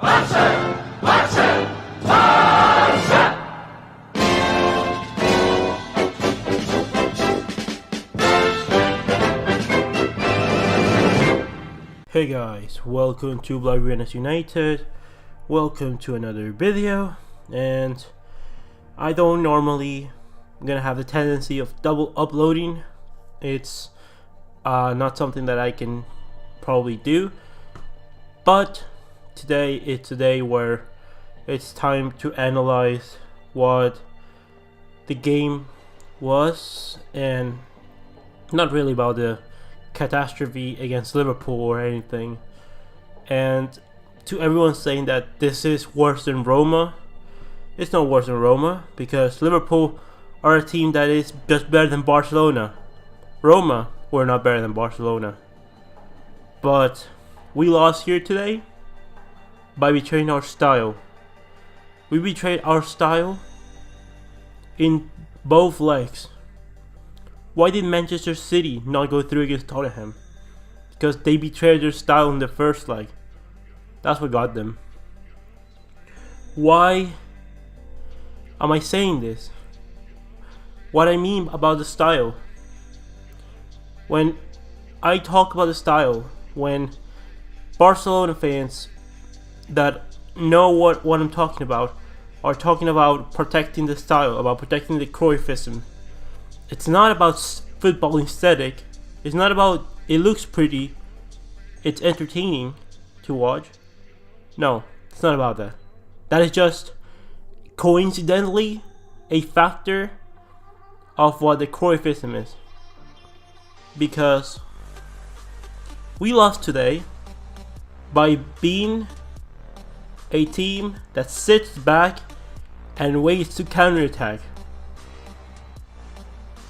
Hey guys, welcome to Valverde United. Welcome to another video. And I don't normally gonna have the tendency of double uploading. It's not something that I can probably do. But today it's a day where it's time to analyze what the game was, and not really about the catastrophe against Liverpool or anything. And to everyone saying that this is worse than Roma, it's not worse than Roma, because Liverpool are a team that is just better than Barcelona. Roma were not better than Barcelona. But we lost here today by betraying our style. We betrayed our style in both legs. Why did Manchester City not go through against Tottenham? Because they betrayed their style in the first leg. That's what got them. Why am I saying this? What I mean about the style. When I talk about the style, when Barcelona fans that know what I'm talking about are talking about protecting the style, about protecting the Cruyffism. It's not about football aesthetic. It's not about it looks pretty, it's entertaining to watch. No, it's not about that. That is just coincidentally a factor of what the Cruyffism is. Because we lost today by being a team that sits back and waits to counterattack.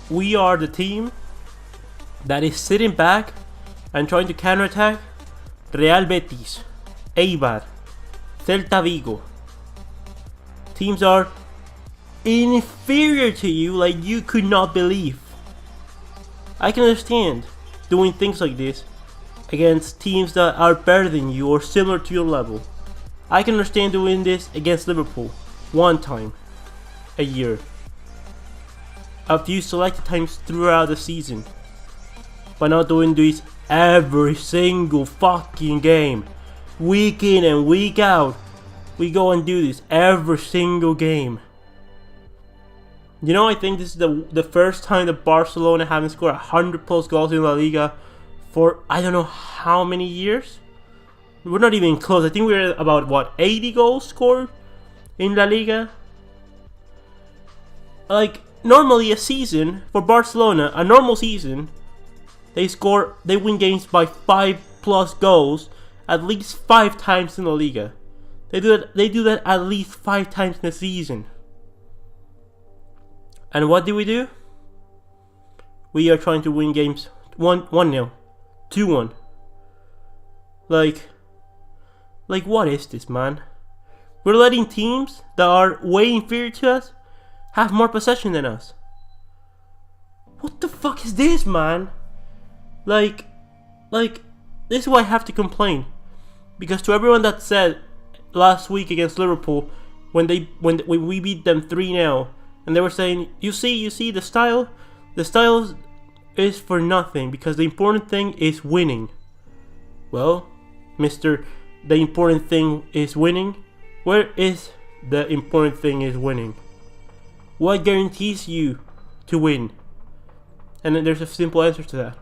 We are the team that is sitting back and trying to counterattack Real Betis, Eibar, Celta Vigo. Teams are inferior to you like you could not believe. I can understand doing things like this against teams that are better than you or similar to your level. I can understand doing this against Liverpool one time a year, a few selected times throughout the season, but not doing this every single fucking game, week in and week out. We go and do this every single game. You know, I think this is the first time that Barcelona haven't scored 100 plus goals in La Liga for I don't know how many years. We're not even close. I think we're about, what, 80 goals scored in La Liga? Like, normally a season for Barcelona, a normal season, they win games by 5 plus goals at least 5 times in La Liga. They do that at least 5 times in a season. And what do? We are trying to win games 1-0, 2-1. Like what is this, man? We're letting teams that are way inferior to us have more possession than us. What the fuck is this, man? Like, this is why I have to complain. Because to everyone that said last week against Liverpool, when we beat them 3-0, and they were saying, you see the style is for nothing because the important thing is winning. Well, Mr. The important thing is winning. Where is the important thing is winning? What guarantees you to win? And then there's a simple answer to that.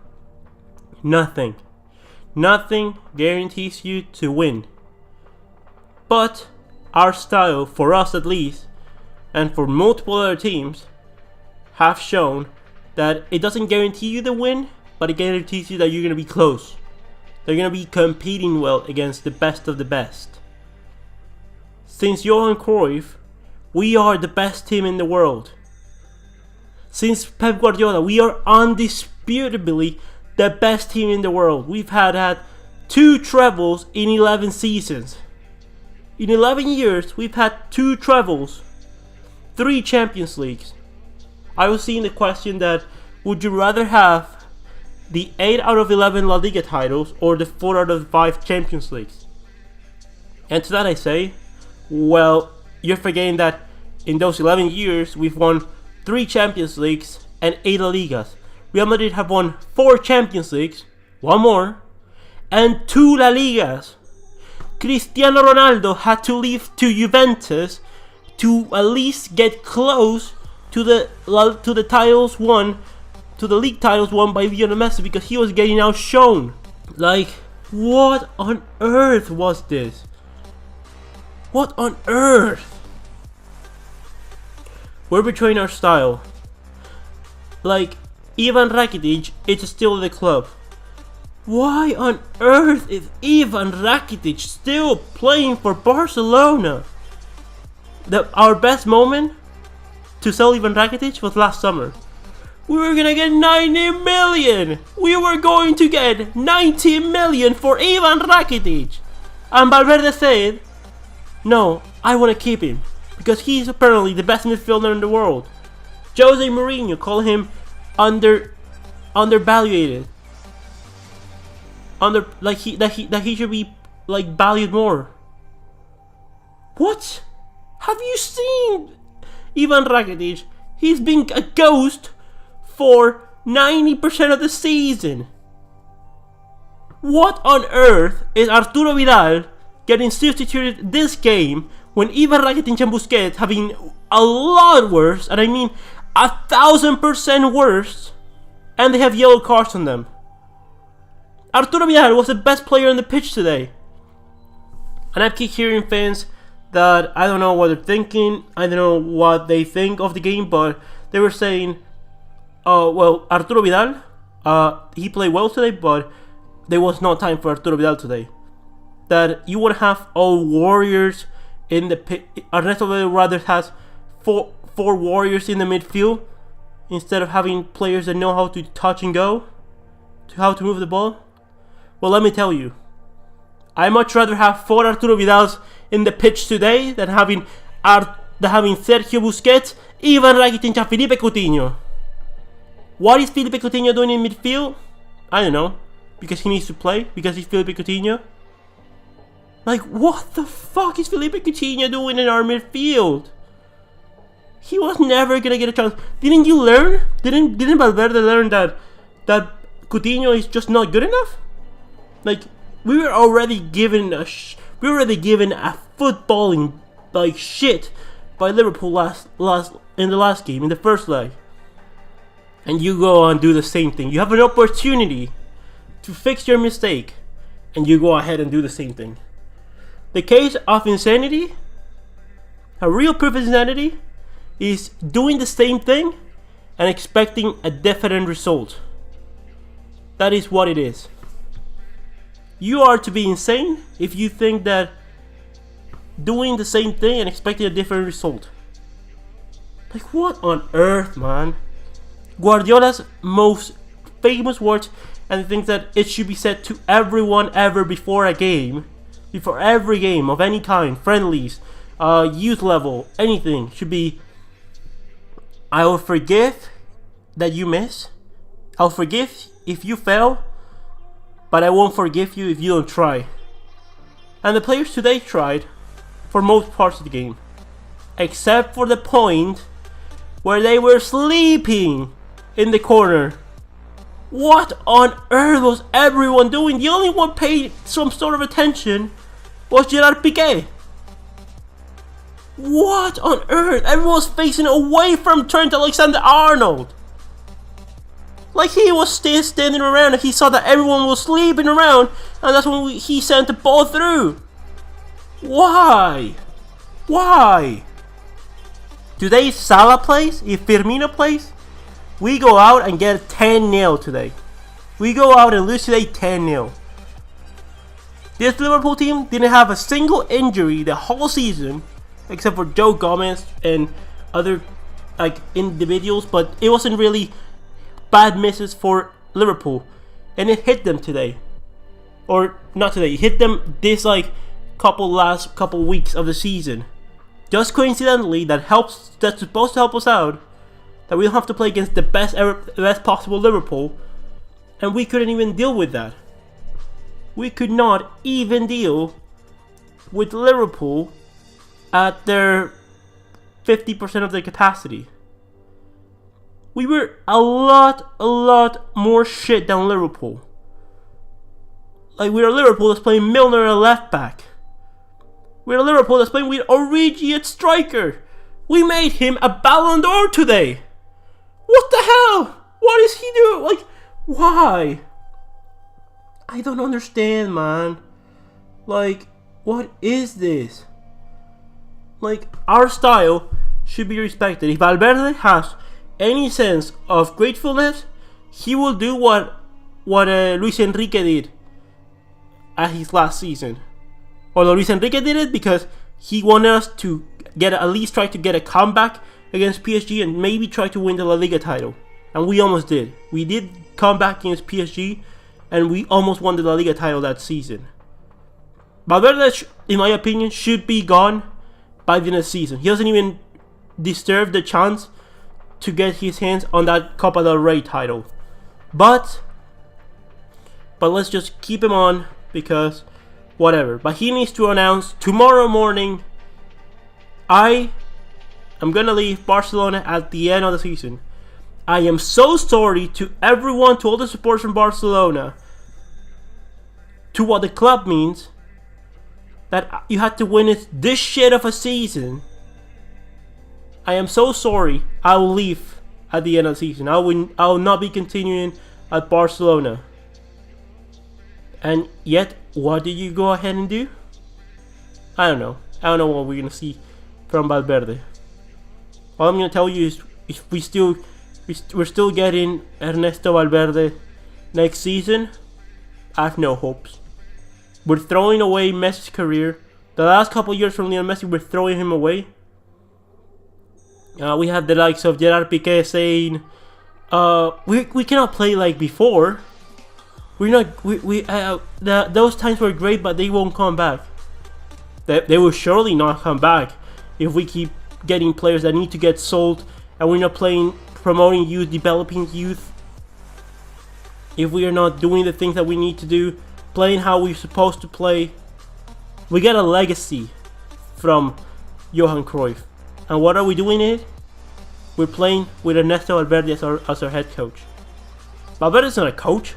Nothing. Nothing guarantees you to win. But our style, for us at least, and for multiple other teams, have shown that it doesn't guarantee you the win, but it guarantees you that you're going to be close. They're going to be competing well against the best of the best. Since Johan Cruyff, we are the best team in the world. Since Pep Guardiola, we are undisputably the best team in the world. We've had 2 trebles in 11 seasons. In 11 years, we've had 2 trebles, 3 Champions Leagues. I was seeing the question that, would you rather have the 8 out of 11 La Liga titles or the 4 out of 5 Champions Leagues? And to that I say, well, you're forgetting that in those 11 years we've won 3 Champions Leagues and 8 La Ligas. Real Madrid have won 4 Champions Leagues, 1 more, and 2 La Ligas. Cristiano Ronaldo had to leave to Juventus to at least get close to the titles won, to the league titles won by Lionel Messi, because he was getting outshone. Like, what on earth was this? What on earth? We're betraying our style. Like, Ivan Rakitic is still in the club. Why on earth is Ivan Rakitic still playing for Barcelona? Our best moment to sell Ivan Rakitic was last summer. We were gonna get 90 million! We were going to get 90 million for Ivan Rakitic! And Valverde said, no, I want to keep him, because he's apparently the best midfielder in the world. Jose Mourinho called him undervalued. That he should be like valued more. What? Have you seen Ivan Rakitic? He's been a ghost for 90% of the season. What on earth is Arturo Vidal getting substituted this game when Ivan Rakitic and Busquets have been a lot worse, and I mean 1,000% worse, and they have yellow cards on them? Arturo Vidal was the best player on the pitch today. And I keep hearing fans that I don't know what they're thinking, I don't know what they think of the game, but they were saying, oh, well, Arturo Vidal, he played well today, but there was no time for Arturo Vidal today. That you would have all warriors in the pit. Ernesto Valverde rather has four warriors in the midfield instead of having players that know how to touch and go, to how to move the ball. Well, let me tell you, I much rather have 4 Arturo Vidals in the pitch today than having Sergio Busquets, Ivan Rakitic, and Felipe Coutinho. What is Felipe Coutinho doing in midfield? I don't know. Because he needs to play? Because he's Felipe Coutinho? Like, what the fuck is Felipe Coutinho doing in our midfield? He was never gonna get a chance. Didn't you learn? Didn't Valverde learn that Coutinho is just not good enough? Like, we were already given a footballing like shit by Liverpool in the last game, in the first leg. And you go and do the same thing. You have an opportunity to fix your mistake, and you go ahead and do the same thing. The case of insanity, a real proof of insanity, is doing the same thing and expecting a different result. That is what it is. You are to be insane if you think that doing the same thing and expecting a different result. Like, what on earth, man? Guardiola's most famous words, and things that it should be said to everyone ever before a game, before every game of any kind, friendlies, youth level, anything, should be, I will forgive that you miss, I'll forgive if you fail, but I won't forgive you if you don't try. And the players today tried for most parts of the game, except for the point where they were sleeping in the corner. What on earth was everyone doing? The only one paid some sort of attention was Gerard Piqué. What on earth? Everyone was facing away from Trent Alexander-Arnold. Like he was still standing around and he saw that everyone was sleeping around, and that's when he sent the ball through. Why? Why? Today Salah plays, if Firmino plays, we go out and get 10-0 today. We go out and lose today 10-0. This Liverpool team didn't have a single injury the whole season, except for Joe Gomez and other like individuals, but it wasn't really bad misses for Liverpool, and it hit them today, or not today. It hit them this last couple weeks of the season. Just coincidentally, that's supposed to help us out, that we don't have to play against the best possible Liverpool, and we couldn't even deal with that. We could not even deal with Liverpool at their 50% of their capacity. We were a lot more shit than Liverpool. Like, we're a Liverpool that's playing Milner at left back. We're a Liverpool that's playing with Origi at striker. We made him a Ballon d'Or today. What the hell? What is he doing? Like, why? I don't understand, man. Like, what is this? Like, our style should be respected. If Valverde has any sense of gratefulness, he will do what Luis Enrique did at his last season. Although Luis Enrique did it because he wanted us to at least try to get a comeback against PSG and maybe try to win the La Liga title. And we almost did. We did come back against PSG and we almost won the La Liga title that season. Valverde, in my opinion, should be gone by the end of the season. He doesn't even deserve the chance to get his hands on that Copa del Rey title. But let's just keep him on because whatever. But he needs to announce tomorrow morning, I am gonna leave Barcelona at the end of the season. I am so sorry to everyone, to all the supporters from Barcelona, to what the club means, that you had to win this shit of a season. I am so sorry. I will leave at the end of the season. I will not be continuing at Barcelona. And yet, what did you go ahead and do? I don't know. I don't know what we're gonna see from Valverde. All I'm gonna tell you is, if we're still getting Ernesto Valverde next season, I have no hopes. We're throwing away Messi's career. The last couple of years from Lionel Messi, we're throwing him away. We have the likes of Gerard Piqué saying, we cannot play like before. We're not. Those times were great, but they won't come back. They will surely not come back if we keep getting players that need to get sold, and we're not promoting youth, developing youth. If we are not doing the things that we need to do, playing how we're supposed to play, we get a legacy from Johan Cruyff. And what are we doing in it? We're playing with Ernesto Valverde as our head coach. Valverde's not a coach.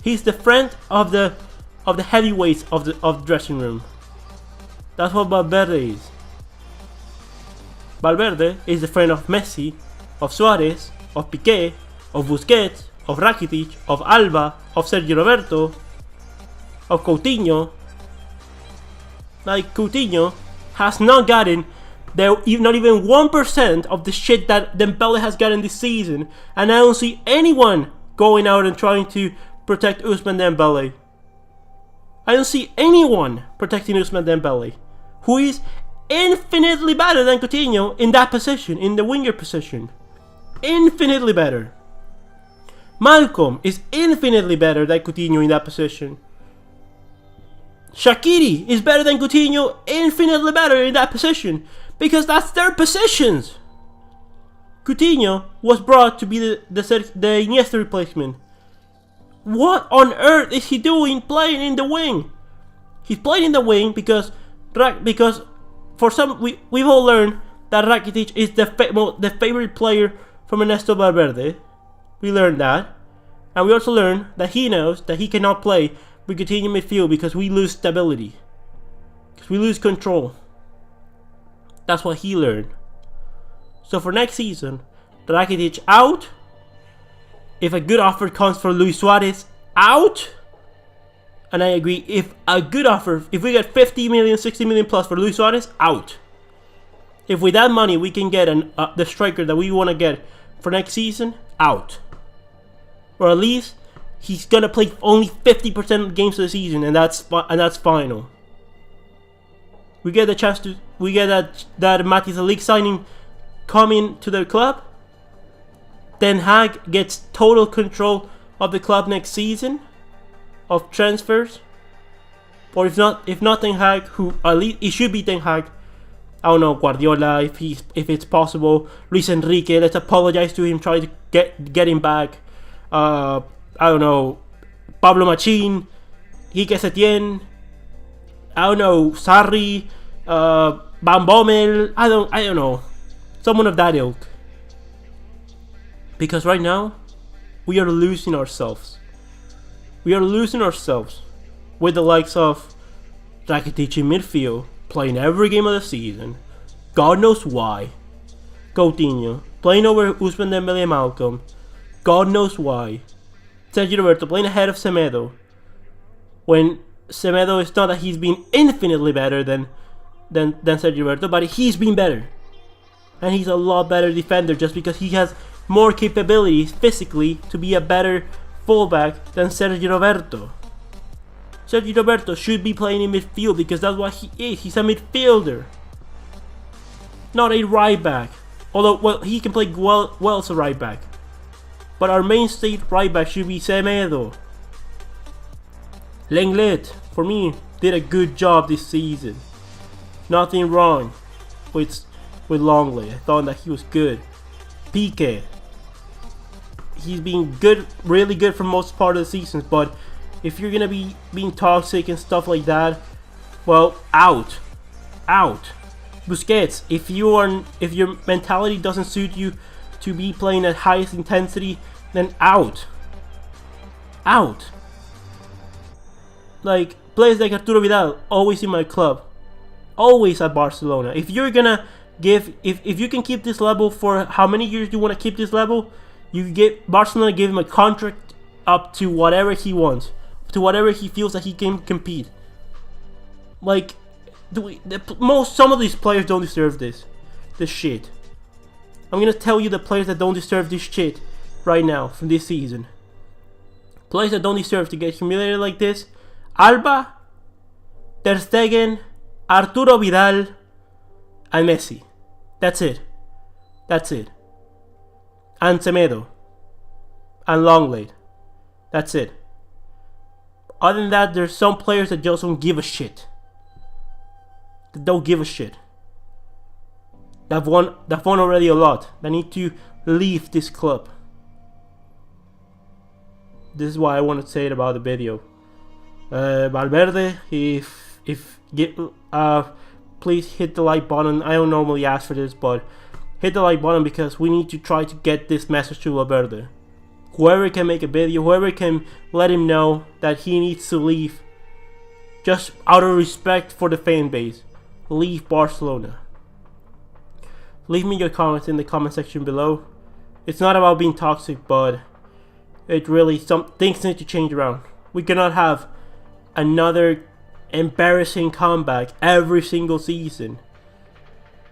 He's the friend of the heavyweights of the dressing room. That's what Valverde is. Valverde is the friend of Messi, of Suarez, of Piqué, of Busquets, of Rakitic, of Alba, of Sergio Roberto, of Coutinho. Like, Coutinho has not gotten not even 1% of the shit that Dembele has gotten this season, and I don't see anyone going out and trying to protect Ousmane Dembele. I don't see anyone protecting Ousmane Dembele, who is infinitely better than Coutinho in that position, in the winger position. Infinitely better. Malcolm is infinitely better than Coutinho in that position. Shaqiri is better than Coutinho, infinitely better in that position, because that's their positions. Coutinho was brought to be the Iniesta replacement. What on earth is he doing playing in the wing? He's playing in the wing because we've all learned that Rakitic is the favorite player from Ernesto Valverde. We learned that, and we also learned that he knows that he cannot play with Coutinho midfield because we lose stability, because we lose control. That's what he learned. So for next season, Rakitic out. If a good offer comes for Luis Suarez, out. And I agree, if we get 50 million, 60 million plus for Luis Suarez, out. If with that money we can get the striker that we want to get for next season, out. Or at least he's gonna play only 50% of games of the season, and that's final. We get that Matis League signing coming to the club. Ten Hag gets total control of the club next season, of transfers. Or if not Ten Hag, who at least it should be Ten Hag. I don't know, Guardiola, if it's possible. Luis Enrique, let's apologize to him, try to get him back. I don't know, Pablo Machin, Quique Setién, I don't know, Sarri, Van Bommel, I don't know, someone of that ilk. Because right now, we are losing ourselves. We are losing ourselves with the likes of Rakitic in midfield, playing every game of the season. God knows why. Coutinho, playing over Ousmane Dembele and Malcolm. God knows why. Sergio Roberto, playing ahead of Semedo. When Semedo, it's not that he's been infinitely better than Sergio Roberto, but he's been better. And he's a lot better defender just because he has more capabilities physically to be a better fullback than Sergio Roberto. Sergio Roberto should be playing in midfield because that's what he is. He's a midfielder, not a right back. Although, well, he can play well as a right back. But our mainstay right back should be Semedo. Lenglet, for me, did a good job this season. Nothing wrong with Longley. I thought that he was good. Piqué, he's been good, really good for most part of the season. But if you're gonna be being toxic and stuff like that, well, out. Busquets, if your mentality doesn't suit you to be playing at highest intensity, then out. Like players like Arturo Vidal, always in my club, always at Barcelona. If you're gonna give, if you can keep this level for how many years do you want to keep this level, you get Barcelona, give him a contract up to whatever he wants, to whatever he feels that he can compete. Like, some of these players don't deserve this shit. I'm gonna tell you the players that don't deserve this shit right now from this season. Players that don't deserve to get humiliated like this: Alba, Ter Stegen, Arturo Vidal, and Messi. That's it. And Semedo. And Longley. That's it. Other than that, there's some players that just don't give a shit. That don't give a shit. That won already a lot. That need to leave this club. This is why I want to say it about the video. Valverde, please hit the like button. I don't normally ask for this, but hit the like button because we need to try to get this message to Valverde. Whoever can make a video, whoever can let him know that he needs to leave, just out of respect for the fan base, leave Barcelona. Leave me your comments in the comment section below. It's not about being toxic, but it really, some things need to change around. We cannot have another embarrassing comeback every single season.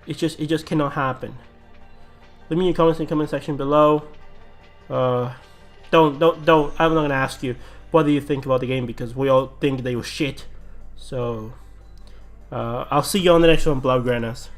It just cannot happen. Leave me your comments in the comment section below. Don't. I'm not gonna ask you what do you think about the game because we all think they were shit. So I'll see you on the next one, Blaugranas.